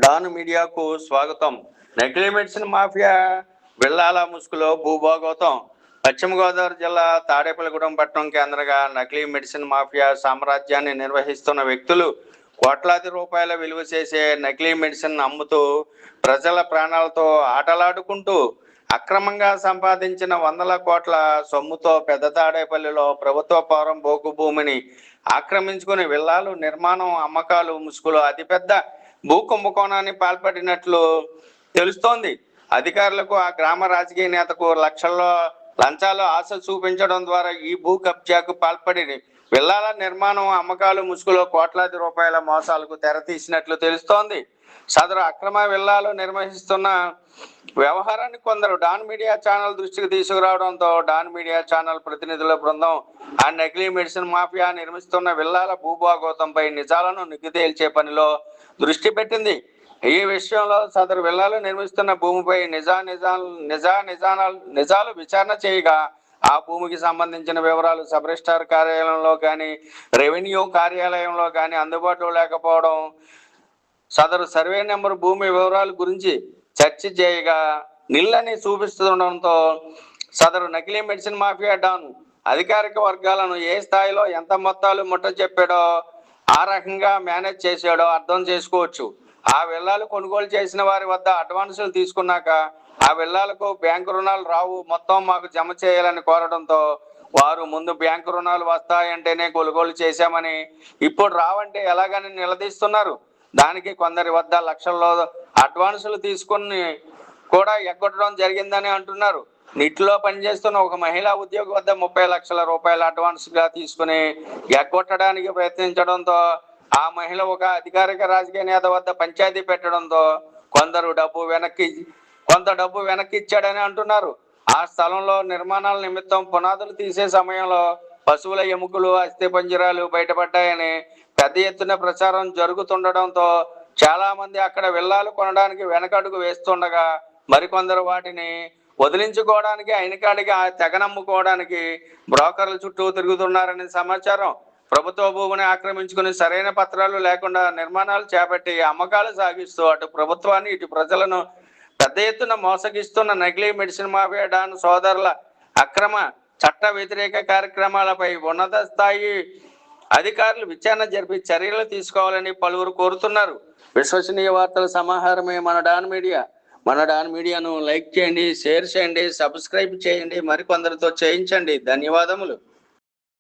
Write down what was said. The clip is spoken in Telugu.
డాన్ మీడియాకు స్వాగతం. నకిలీ మెడిసిన్ మాఫియా బిళ్ళాల ముసుగులో భూభాగవతం. పశ్చిమ గోదావరి జిల్లా తాడేపల్లిగూడెం పట్టణం కేంద్రంగా నకిలీ మెడిసిన్ మాఫియా సామ్రాజ్యాన్ని నిర్వహిస్తున్న వ్యక్తులు కోట్లాది రూపాయల విలువ చేసే నకిలీ మెడిసిన్ అమ్ముతూ ప్రజల ప్రాణాలతో ఆటలాడుకుంటూ అక్రమంగా సంపాదించిన వందల కోట్ల సొమ్ముతో పెద్ద తాడేపల్లిలో ప్రభుత్వ పౌరం బోకు భూమిని ఆక్రమించుకుని విల్లాలు నిర్మాణం అమ్మకాలు ముసుగులో అతిపెద్ద భూ కుంభకోణాన్ని పాల్పడినట్లు తెలుస్తోంది. అధికారులకు ఆ గ్రామ రాజకీయ నేతకు లక్షల్లో లంచాలు ఆశ చూపించడం ద్వారా ఈ భూ కబ్జాకు పాల్పడి విల్లాల నిర్మాణం అమ్మకాలు ముసుగులో కోట్లాది రూపాయల మోసాలకు తెరతీసినట్లు తెలుస్తోంది. సదరు అక్రమ విల్లాలు నిర్వహిస్తున్న వ్యవహారాన్ని కొందరు డాన్ మీడియా ఛానల్ దృష్టికి తీసుకురావడంతో డాన్ మీడియా ఛానల్ ప్రతినిధుల బృందం ఆ నకిలీ మెడిసిన్ మాఫియా నిర్మిస్తున్న విల్లాల భూభాగవతంపై నిజాలను నిగ్గు తేల్చే పనిలో దృష్టి పెట్టింది. ఈ విషయంలో సదరు విల్లాలు నిర్మిస్తున్న భూమిపై నిజాలు విచారణ చేయగా ఆ భూమికి సంబంధించిన వివరాలు సబ్ రిజిస్ట్రార్ కార్యాలయంలో కానీ రెవెన్యూ కార్యాలయంలో కానీ అందుబాటులో లేకపోవడం, సదరు సర్వే నెంబర్ భూమి వివరాల గురించి చర్చ చేయగా నిల్లని చూపిస్తుండడంతో సదరు నకిలీ మెడిసిన్ మాఫియా డాన్ అధికారిక వర్గాలను ఏ స్థాయిలో ఎంత మొత్తాలు ముట్ట చెప్పాడో ఆ రకంగా మేనేజ్ చేశాడో అర్థం చేసుకోవచ్చు. ఆ విల్లాలు కొనుగోలు చేసిన వారి వద్ద అడ్వాన్సులు తీసుకున్నాక ఆ విల్లాలకు బ్యాంకు రుణాలు రావు, మొత్తం మాకు జమ చేయాలని కోరడంతో వారు ముందు బ్యాంకు రుణాలు వస్తాయంటేనే కొనుగోలు చేశామని, ఇప్పుడు రావంటే ఎలాగని నిలదీస్తున్నారు. దానికి కొందరి వద్ద లక్షల్లో అడ్వాన్సులు తీసుకుని కూడా ఎగ్గొట్టడం జరిగిందని అంటున్నారు. నిట్లో పనిచేస్తున్న ఒక మహిళా ఉద్యోగి వద్ద 30 లక్షల రూపాయల అడ్వాన్స్గా తీసుకుని ఎగ్గొట్టడానికి ప్రయత్నించడంతో ఆ మహిళ ఒక అధికారిక రాజకీయ నేత వద్ద పంచాయతీ పెట్టడంతో కొంత డబ్బు వెనక్కి ఇచ్చాడని అంటున్నారు. ఆ స్థలంలో నిర్మాణాల నిమిత్తం పునాదులు తీసే సమయంలో పశువుల ఎముకలు అస్థిపంజరాలు బయటపడ్డాయని పెద్ద ఎత్తున ప్రచారం జరుగుతుండడంతో చాలా మంది అక్కడ విల్లాలు కొనడానికి వెనకడుగు వేస్తుండగా మరికొందరు వాటిని వదిలించుకోవడానికి అయినకాడికి తెగనమ్ముకోవడానికి బ్రోకర్ల చుట్టూ తిరుగుతున్నారని సమాచారం. ప్రభుత్వ భూమిని ఆక్రమించుకుని సరైన పత్రాలు లేకుండా నిర్మాణాలు చేపట్టి అమ్మకాలు సాగిస్తూ అటు ప్రభుత్వాన్ని ఇటు ప్రజలను పెద్ద ఎత్తున మోసగిస్తున్న నకిలీ మెడిసిన్ మాఫియా డాన్ సోదరుల అక్రమ చట్ట వ్యతిరేక కార్యక్రమాలపై ఉన్నత స్థాయి అధికారులు విచారణ జరిపి చర్యలు తీసుకోవాలని పలువురు కోరుతున్నారు. విశ్వసనీయ వార్తల సమాహారమే మన డాన్ మీడియా. మన డాన్ మీడియాను లైక్ చేయండి, షేర్ చేయండి, సబ్స్క్రైబ్ చేయండి, మరికొందరితో చేయించండి. ధన్యవాదములు.